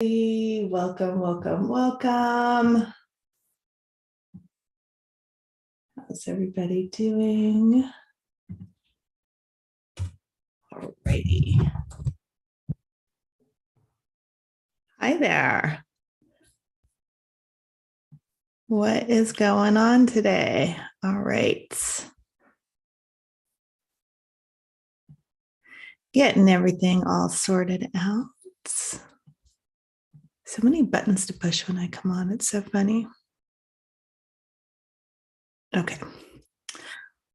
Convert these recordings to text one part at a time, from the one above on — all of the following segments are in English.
Welcome, welcome, welcome. How's everybody doing? Alrighty. Hi there. What is going on today? All right. Getting everything all sorted out. So many buttons to push when I come on. It's so funny. Okay.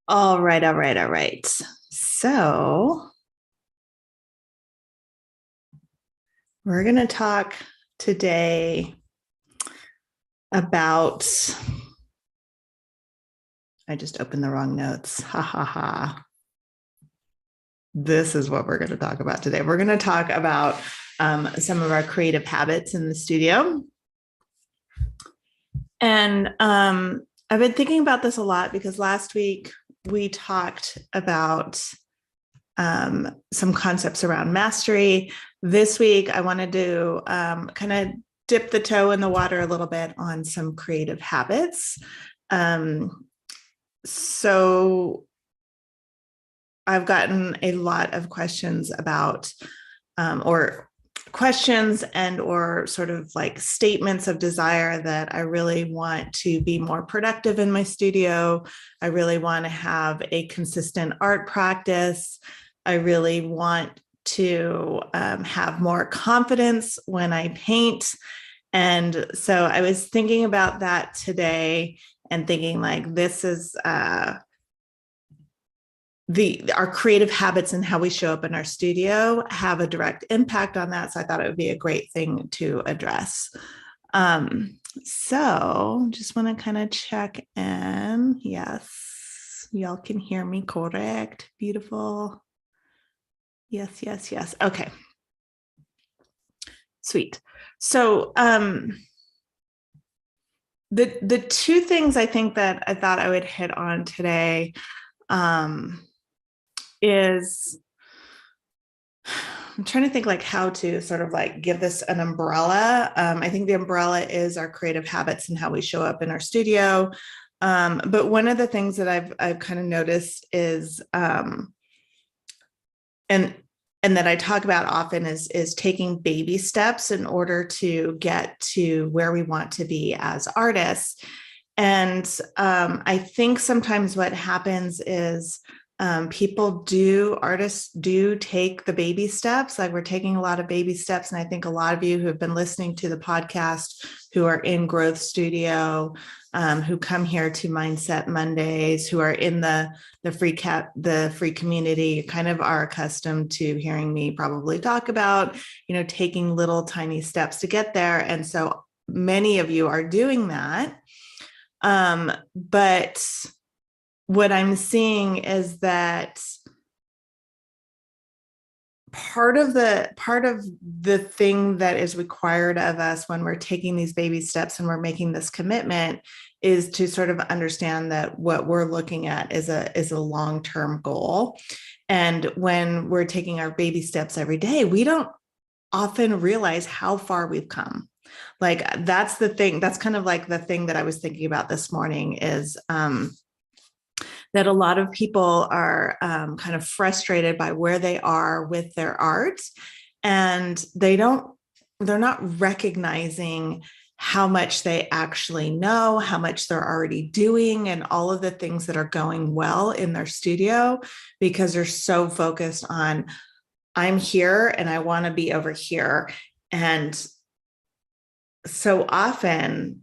All right. So we're going to talk today about, I just opened the wrong notes. Ha ha ha. This is what we're going to talk about today. We're going to talk about some of our creative habits in the studio. And I've been thinking about this a lot because last week we talked about some concepts around mastery. This week, I wanted to kind of dip the toe in the water a little bit on some creative habits. So I've gotten a lot of questions about or questions and or sort of like statements of desire that I really want to be more productive in my studio. I really want to have a consistent art practice. I really want to have more confidence when I paint. And so I was thinking about that today and thinking like this is our creative habits and how we show up in our studio have a direct impact on that. So I thought it would be a great thing to address. So just want to kind of check in. Yes, y'all can hear me correct. Beautiful. Yes. Okay. Sweet. So the two things I think that I thought I would hit on today is I'm trying to think like how to sort of like give this an umbrella. I think the umbrella is our creative habits and how we show up in our studio. But one of the things that I've kind of noticed is and that I talk about often is taking baby steps in order to get to where we want to be as artists. And I think sometimes what happens is artists do take the baby steps. Like we're taking a lot of baby steps. And I think a lot of you who have been listening to the podcast, who are in Growth Studio, who come here to Mindset Mondays, who are in the free community, kind of are accustomed to hearing me probably talk about, taking little tiny steps to get there. And so many of you are doing that. But what I'm seeing is that part of the thing that is required of us when we're taking these baby steps and we're making this commitment is to sort of understand that what we're looking at is a long-term goal. And when we're taking our baby steps every day, we don't often realize how far we've come. Like that's the thing. That's kind of like the thing that I was thinking about this morning is that a lot of people are kind of frustrated by where they are with their art, and they're not recognizing how much they actually know, how much they're already doing, and all of the things that are going well in their studio, because they're so focused on, I'm here and I want to be over here. And so often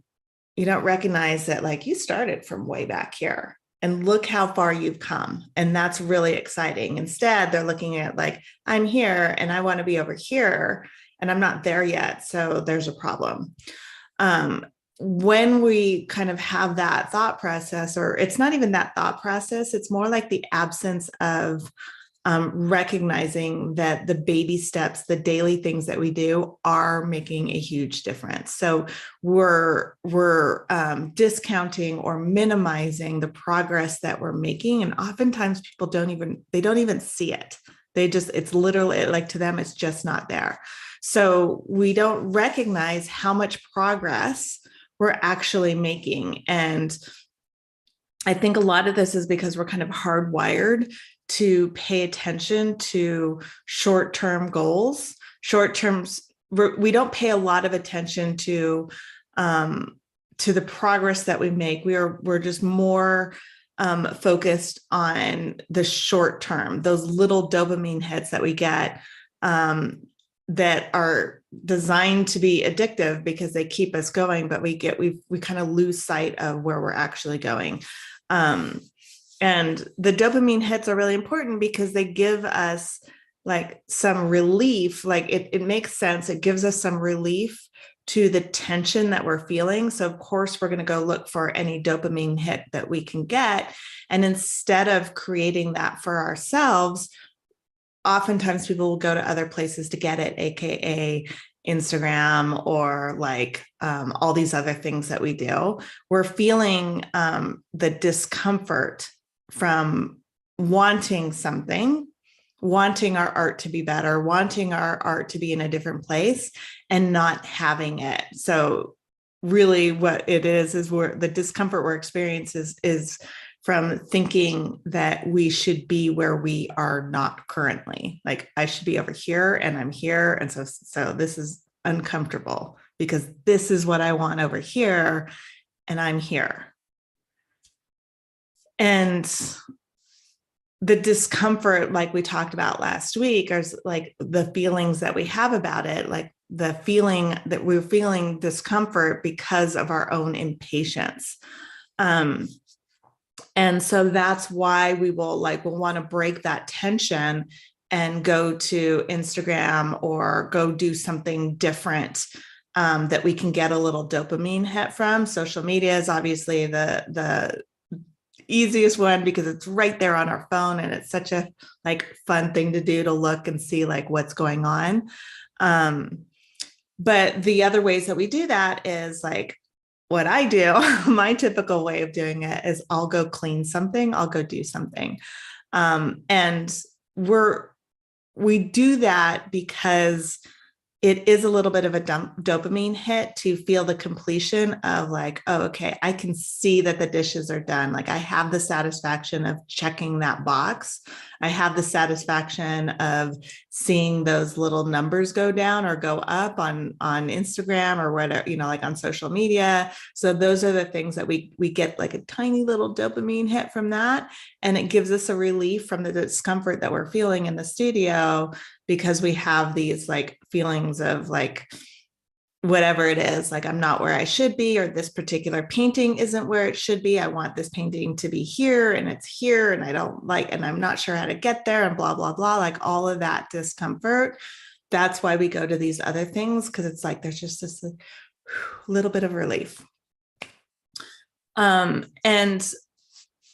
you don't recognize that like you started from way back here and look how far you've come. And that's really exciting. Instead, they're looking at like, I'm here and I want to be over here and I'm not there yet. So there's a problem. When we kind of have that thought process, or it's not even that thought process, it's more like the absence of recognizing that the baby steps, the daily things that we do are making a huge difference. So we're discounting or minimizing the progress that we're making. And oftentimes people don't even see it. It's literally like, to them, it's just not there. So we don't recognize how much progress we're actually making. And I think a lot of this is because we're kind of hardwired to pay attention to short-term goals. We don't pay a lot of attention to the progress that we make. We're just more focused on the short term, those little dopamine hits that we get, that are designed to be addictive because they keep us going, but we kind of lose sight of where we're actually going. And the dopamine hits are really important because they give us like some relief. Like it makes sense. It gives us some relief to the tension that we're feeling. So of course, we're going to go look for any dopamine hit that we can get. And instead of creating that for ourselves, oftentimes people will go to other places to get it, AKA Instagram, or like all these other things that we do. We're feeling the discomfort from wanting something, wanting our art to be better, wanting our art to be in a different place, and not having it. So really what it is where the discomfort we're experiencing is from thinking that we should be where we are not currently. Like, I should be over here and I'm here. And so this is uncomfortable because this is what I want over here and I'm here. And the discomfort, like we talked about last week, is like the feelings that we have about it, like the feeling that we're feeling discomfort because of our own impatience. And so that's why we'll want to break that tension and go to Instagram or go do something different that we can get a little dopamine hit from. Social media is obviously the easiest one because it's right there on our phone, and it's such a like fun thing to do, to look and see like what's going on. But the other ways that we do that is like what I do. My typical way of doing it is I'll go clean something, I'll go do something. And we do that because it is a little bit of a dopamine hit to feel the completion of like, oh, okay, I can see that the dishes are done. Like, I have the satisfaction of checking that box. I have the satisfaction of seeing those little numbers go down or go up on Instagram or whatever, like on social media. So those are the things that we get like a tiny little dopamine hit from that. And it gives us a relief from the discomfort that we're feeling in the studio, because we have these like feelings of like, whatever it is, like I'm not where I should be, or this particular painting isn't where it should be. I want this painting to be here and it's here and I don't like, and I'm not sure how to get there and blah, blah, blah, like all of that discomfort. That's why we go to these other things, because it's like, there's just this little bit of relief. And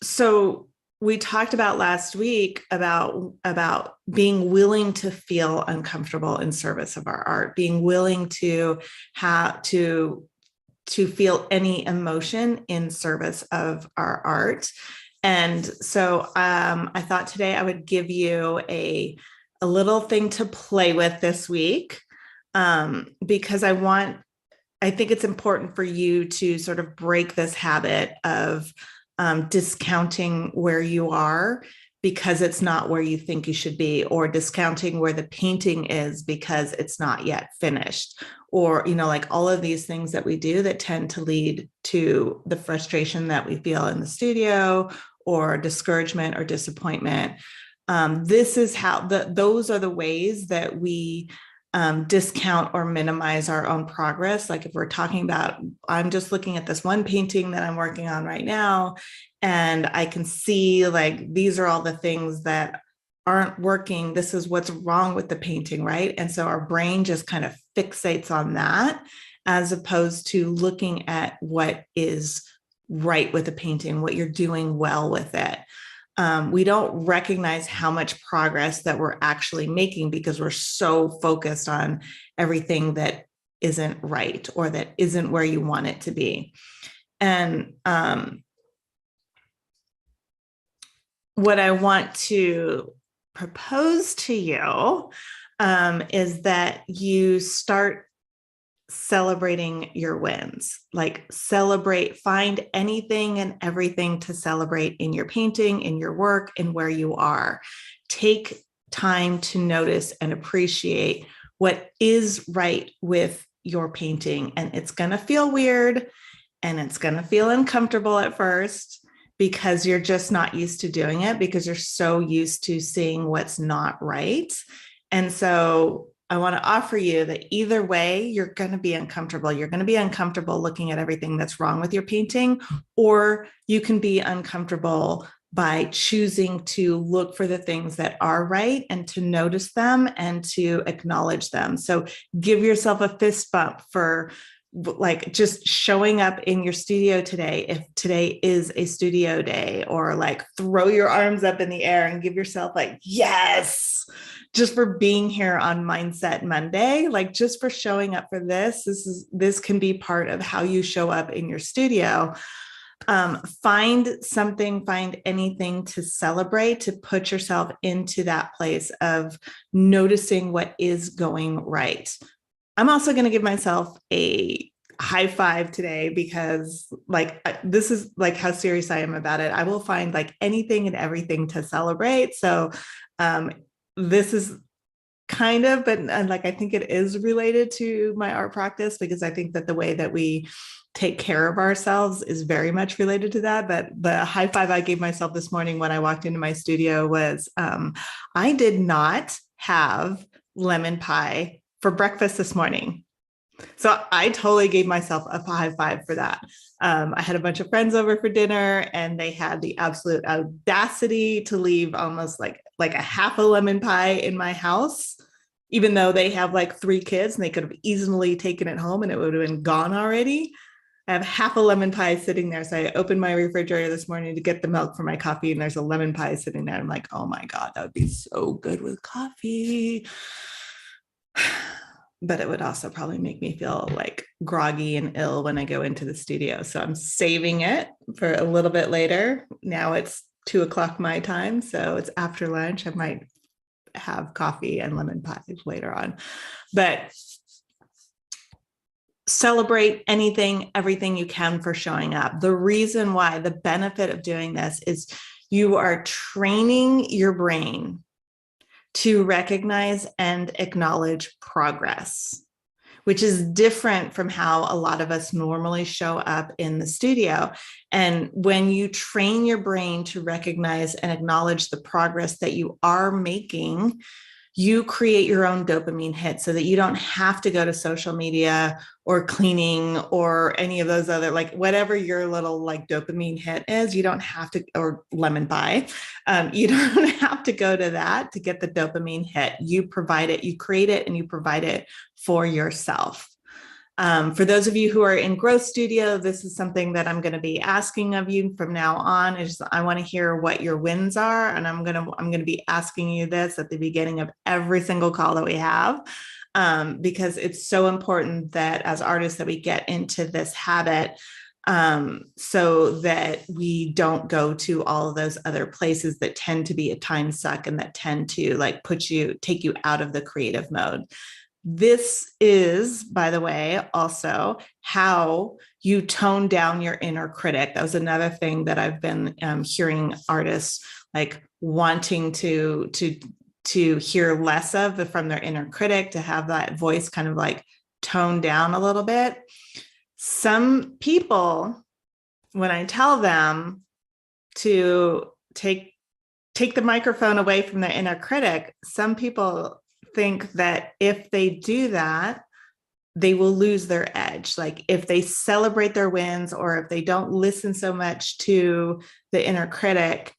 so we talked about last week about being willing to feel uncomfortable in service of our art, being willing to have to feel any emotion in service of our art. And so I thought today I would give you a little thing to play with this week, because I think it's important for you to sort of break this habit of discounting where you are because it's not where you think you should be, or discounting where the painting is because it's not yet finished, or, like all of these things that we do that tend to lead to the frustration that we feel in the studio, or discouragement or disappointment. This is how those are the ways that we discount or minimize our own progress. Like if we're talking about, I'm just looking at this one painting that I'm working on right now, and I can see like, these are all the things that aren't working. This is what's wrong with the painting, right? And so our brain just kind of fixates on that, as opposed to looking at what is right with the painting, what you're doing well with it. We don't recognize how much progress that we're actually making because we're so focused on everything that isn't right or that isn't where you want it to be. And what I want to propose to you is that you start celebrating your wins. Like celebrate, find anything and everything to celebrate in your painting, in your work, and where you are. Take time to notice and appreciate what is right with your painting. And it's going to feel weird and it's going to feel uncomfortable at first because you're just not used to doing it, because you're so used to seeing what's not right. And so I want to offer you that either way, you're going to be uncomfortable. You're going to be uncomfortable looking at everything that's wrong with your painting, or you can be uncomfortable by choosing to look for the things that are right and to notice them and to acknowledge them. So give yourself a fist bump for like just showing up in your studio today, if today is a studio day, or like throw your arms up in the air and give yourself like, yes, just for being here on Mindset Monday, like just for showing up for this. This can be part of how you show up in your studio. Find anything to celebrate, to put yourself into that place of noticing what is going right. I'm also going to give myself a high five today because like this is like how serious I am about it. I will find like anything and everything to celebrate. So this is kind of, but like I think it is related to my art practice, because I think that the way that we take care of ourselves is very much related to that. But the high five I gave myself this morning when I walked into my studio was I did not have lemon pie for breakfast this morning. So I totally gave myself a high five for that. I had a bunch of friends over for dinner and they had the absolute audacity to leave almost like a half a lemon pie in my house, even though they have like 3 kids and they could have easily taken it home and it would have been gone already. I have half a lemon pie sitting there. So I opened my refrigerator this morning to get the milk for my coffee, and there's a lemon pie sitting there. I'm like, oh my God, that would be so good with coffee. But it would also probably make me feel like groggy and ill when I go into the studio. So I'm saving it for a little bit later. Now it's 2:00 my time. So it's after lunch. I might have coffee and lemon pie later on. But celebrate anything, everything you can for showing up. The reason why, the benefit of doing this is you are training your brain to recognize and acknowledge progress, which is different from how a lot of us normally show up in the studio. And when you train your brain to recognize and acknowledge the progress that you are making, you create your own dopamine hit so that you don't have to go to social media or cleaning or any of those other, like whatever your little like dopamine hit is, you don't have to, or lemon pie, you don't have to go to that to get the dopamine hit. You provide it, you create it, and you provide it for yourself. For those of you who are in Growth Studio, this is something that I'm going to be asking of you from now on. Is I want to hear what your wins are, and I'm going to be asking you this at the beginning of every single call that we have, because it's so important that as artists that we get into this habit, so that we don't go to all of those other places that tend to be a time suck and that tend to like take you out of the creative mode. This is, by the way, also how you tone down your inner critic. That was another thing that I've been hearing artists like wanting to hear less of from their inner critic, to have that voice kind of like toned down a little bit. Some people, when I tell them to take the microphone away from their inner critic, some people think that if they do that, they will lose their edge. Like if they celebrate their wins, or if they don't listen so much to the inner critic,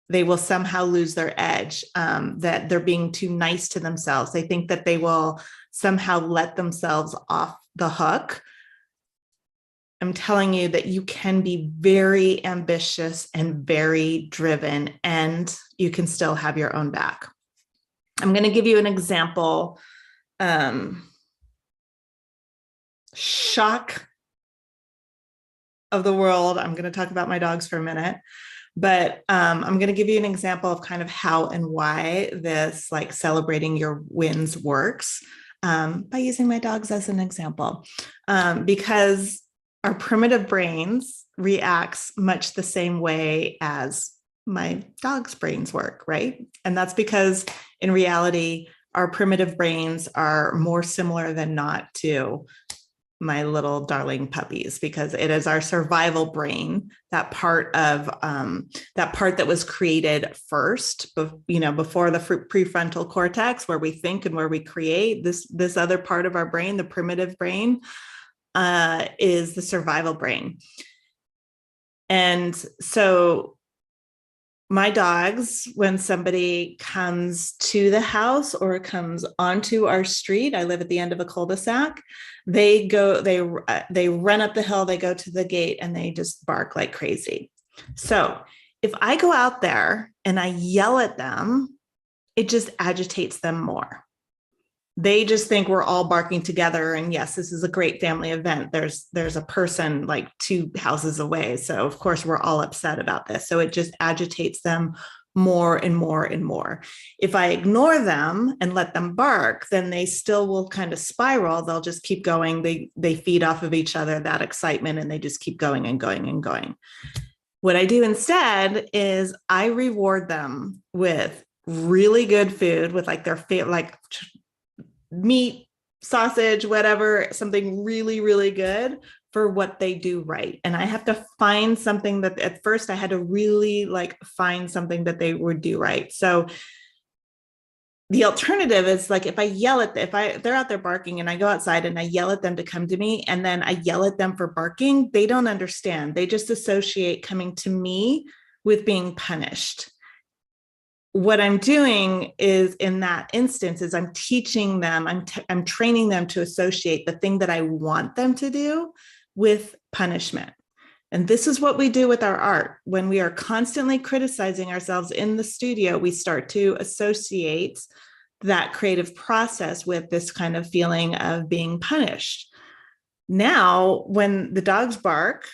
they will somehow lose their edge, that they're being too nice to themselves. They think that they will somehow let themselves off the hook. I'm telling you that you can be very ambitious and very driven, and you can still have your own back. I'm going to give you an example. Shock of the world. I'm going to talk about my dogs for a minute. But I'm going to give you an example of kind of how and why this like celebrating your wins works, by using my dogs as an example, because our primitive brains reacts much the same way as my dog's brains work, right? And that's because in reality, our primitive brains are more similar than not to my little darling puppies, because it is our survival brain, that part that was created first, before the prefrontal cortex, where we think and where we create. This other part of our brain, the primitive brain, is the survival brain. And so my dogs, when somebody comes to the house or comes onto our street, I live at the end of a cul-de-sac, they run up the hill, they go to the gate, and they just bark like crazy. So if I go out there and I yell at them, it just agitates them more. They just think we're all barking together. And yes, this is a great family event. There's a person like 2 houses away. So of course we're all upset about this. So it just agitates them more and more and more. If I ignore them and let them bark, then they still will kind of spiral. They'll just keep going. They feed off of each other, that excitement, and they just keep going and going and going. What I do instead is I reward them with really good food, with like their favorite, like meat, sausage, whatever, something really, really good for what they do right. And I have to find something that at first I had to really like find something that they would do right. So the alternative is like, if I yell at them, they're out there barking and I go outside and I yell at them to come to me, and then I yell at them for barking, they don't understand. They just associate coming to me with being punished. What I'm doing is, in that instance, is I'm teaching them, I'm training them to associate the thing that I want them to do with punishment. And this is what we do with our art. When we are constantly criticizing ourselves in the studio, we start to associate that creative process with this kind of feeling of being punished. Now, when the dogs bark,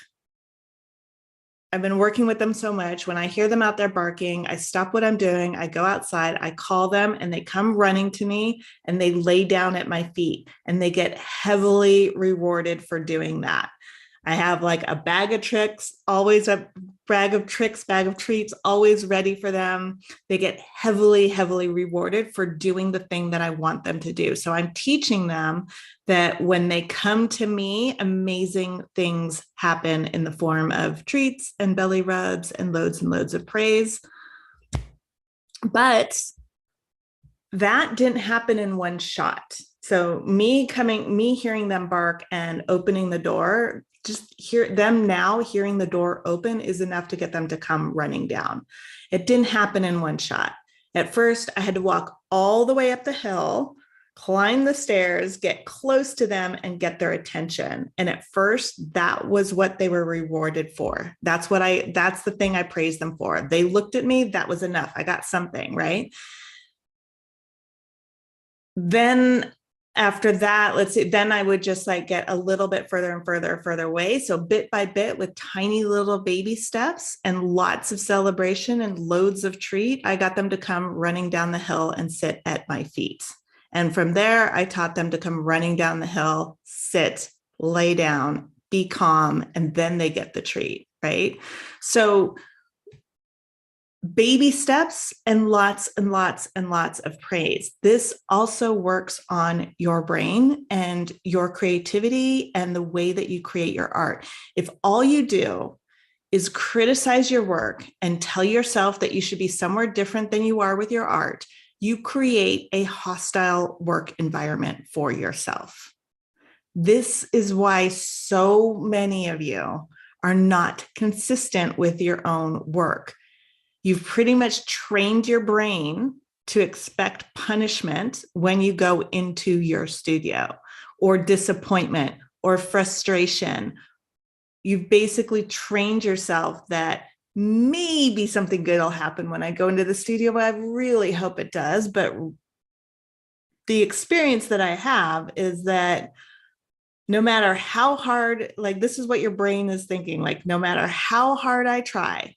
I've been working with them so much. When I hear them out there barking, I stop what I'm doing. I go outside, I call them, and they come running to me and they lay down at my feet, and they get heavily rewarded for doing that. I have like a bag of tricks, always a bag of treats, always ready for them. They get heavily, heavily rewarded for doing the thing that I want them to do. So I'm teaching them that when they come to me, amazing things happen in the form of treats and belly rubs and loads of praise. But that didn't happen in one shot. So me hearing them bark and opening the door, just hearing the door open is enough to get them to come running down. It didn't happen in one shot. At first, I had to walk all the way up the hill, climb the stairs, get close to them, and get their attention. And at first, that was what they were rewarded for. That's the thing I praised them for. They looked at me, that was enough. I got something, right? Then after that, then I would just like get a little bit further and further away. So bit by bit, with tiny little baby steps and lots of celebration and loads of treat, I got them to come running down the hill and sit at my feet. And from there, I taught them to come running down the hill, sit, lay down, be calm, and then they get the treat, right? So baby steps and lots of praise. This also works on your brain and your creativity and the way that you create your art. If all you do is criticize your work and tell yourself that you should be somewhere different than you are with your art, you create a hostile work environment for yourself. This is why so many of you are not consistent with your own work. You've pretty much trained your brain to expect punishment when you go into your studio, or disappointment or frustration. You've basically trained yourself that maybe something good will happen when I go into the studio, but I really hope it does. But the experience that I have is that no matter how hard, like this is what your brain is thinking, like no matter how hard I try,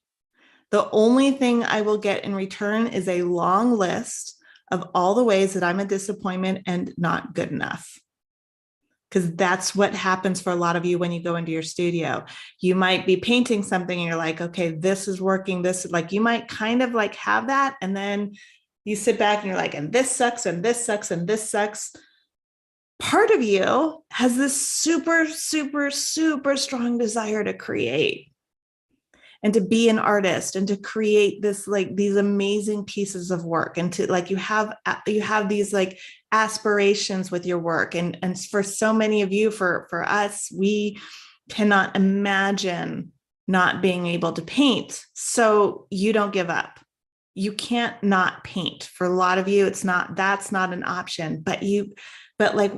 The only thing I will get in return is a long list of all the ways that I'm a disappointment and not good enough. Because that's what happens for a lot of you when you go into your studio. You might be painting something and you're like, okay, this is working. This, like, you might kind of like have that. And then you sit back and you're like, and this sucks, and this sucks, and this sucks. Part of you has this super, super, super strong desire to create and to be an artist and to create this, like, these amazing pieces of work, and to, like, you have these like aspirations with your work. And for so many of you, for us, we cannot imagine not being able to paint. So you don't give up. You can't not paint. For a lot of you, that's not an option, but like,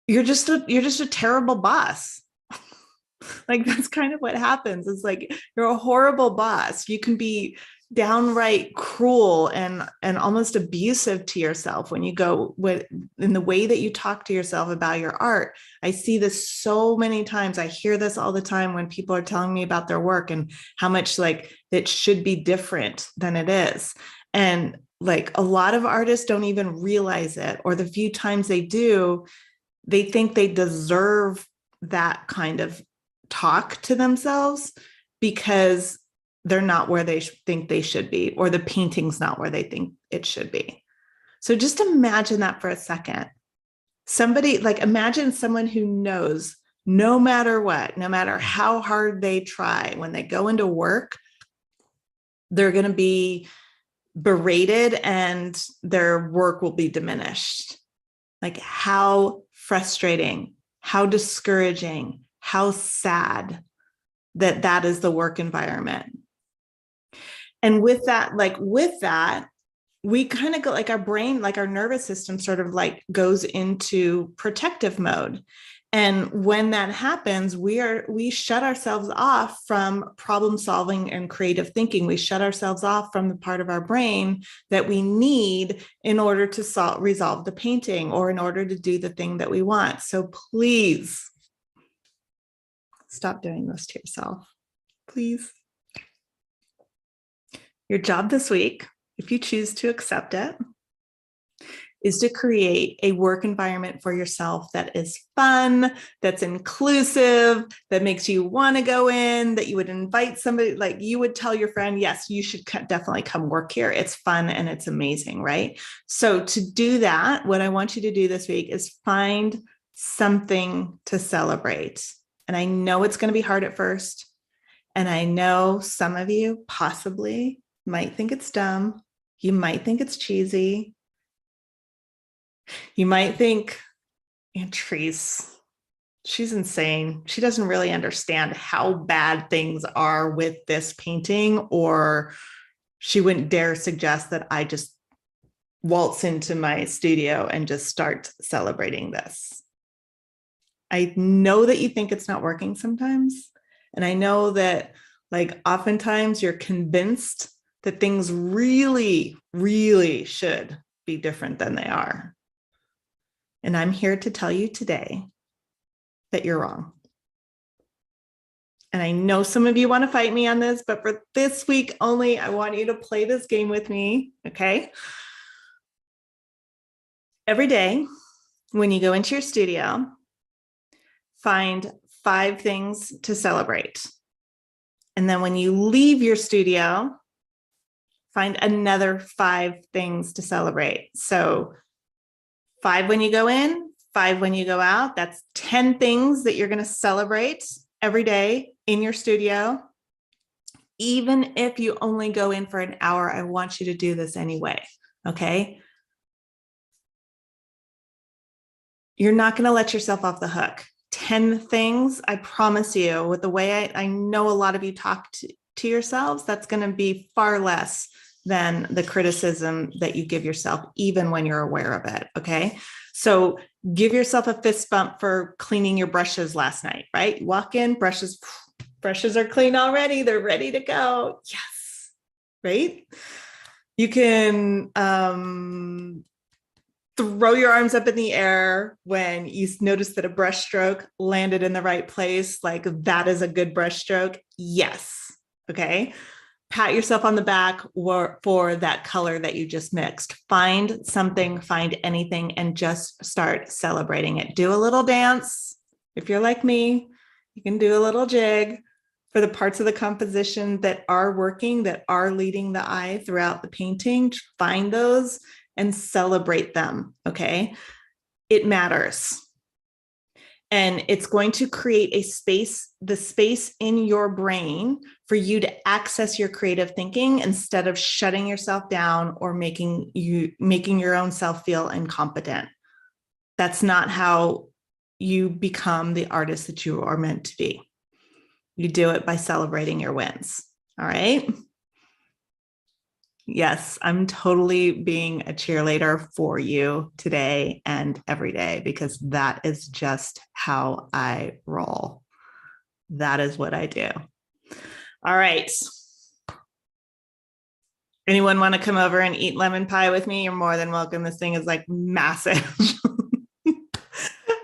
you're just a terrible boss. Like, that's kind of what happens. It's like, you're a horrible boss. You can be downright cruel and almost abusive to yourself when you go with, in the way that you talk to yourself about your art. I see this so many times. I hear this all the time when people are telling me about their work and how much, like, it should be different than it is. And like, a lot of artists don't even realize it, or the few times they do, they think they deserve that kind of talk to themselves because they're not where they think they should be, or the painting's not where they think it should be. So just imagine that for a second. Imagine someone who knows no matter what, no matter how hard they try, when they go into work, they're going to be berated and their work will be diminished. Like, how frustrating, how discouraging, how sad that is the work environment. And with that, we kind of go, like, our brain, like our nervous system sort of like goes into protective mode. And when that happens, we shut ourselves off from problem solving and creative thinking. We shut ourselves off from the part of our brain that we need in order to resolve the painting, or in order to do the thing that we want. So please stop doing this to yourself, please. Your job this week, if you choose to accept it, is to create a work environment for yourself that is fun, that's inclusive, that makes you want to go in, that you would invite somebody, like you would tell your friend, yes, you should definitely come work here. It's fun and it's amazing, right? So to do that, what I want you to do this week is find something to celebrate. And I know it's going to be hard at first. And I know some of you possibly might think it's dumb. You might think it's cheesy. You might think, Aunt Therese, she's insane. She doesn't really understand how bad things are with this painting, or she wouldn't dare suggest that I just waltz into my studio and just start celebrating this. I know that you think it's not working sometimes. And I know that, like, oftentimes you're convinced that things really, really should be different than they are. And I'm here to tell you today that you're wrong. And I know some of you want to fight me on this, but for this week only, I want you to play this game with me, okay? Every day when you go into your studio, find 5 things to celebrate. And then when you leave your studio, find another 5 things to celebrate. So 5 when you go in, 5 when you go out. That's 10 things that you're going to celebrate every day in your studio. Even if you only go in for an hour, I want you to do this anyway, okay? You're not going to let yourself off the hook. 10 things, I promise you, with the way I know a lot of you talk to yourselves, that's going to be far less than the criticism that you give yourself, even when you're aware of it, okay? So give yourself a fist bump for cleaning your brushes last night, right? You walk in, brushes are clean already. They're ready to go. Yes, right? You can throw your arms up in the air when you notice that a brush stroke landed in the right place. Like, that is a good brush stroke. Yes. Okay. Pat yourself on the back for that color that you just mixed. Find something, find anything, and just start celebrating it. Do a little dance. If you're like me, you can do a little jig for the parts of the composition that are working, that are leading the eye throughout the painting. Find those and celebrate them. Okay. It matters. And it's going to create a space, the space in your brain for you to access your creative thinking instead of shutting yourself down or making your own self feel incompetent. That's not how you become the artist that you are meant to be. You do it by celebrating your wins. All right. Yes, I'm totally being a cheerleader for you today and every day because that is just how I roll. That is what I do. All right. Anyone want to come over and eat lemon pie with me? You're more than welcome. This thing is like massive.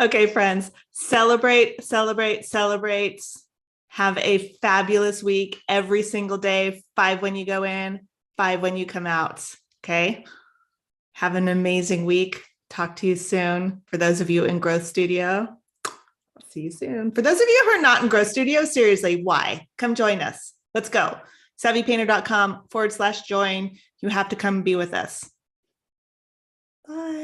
Okay, friends, celebrate, celebrate, celebrate. Have a fabulous week every single day. 5 when you go in, 5 when you come out. Okay. Have an amazing week. Talk to you soon. For those of you in Growth Studio, I'll see you soon. For those of you who are not in Growth Studio, seriously, why? Come join us. Let's go. savvypainter.com/join. You have to come be with us. Bye.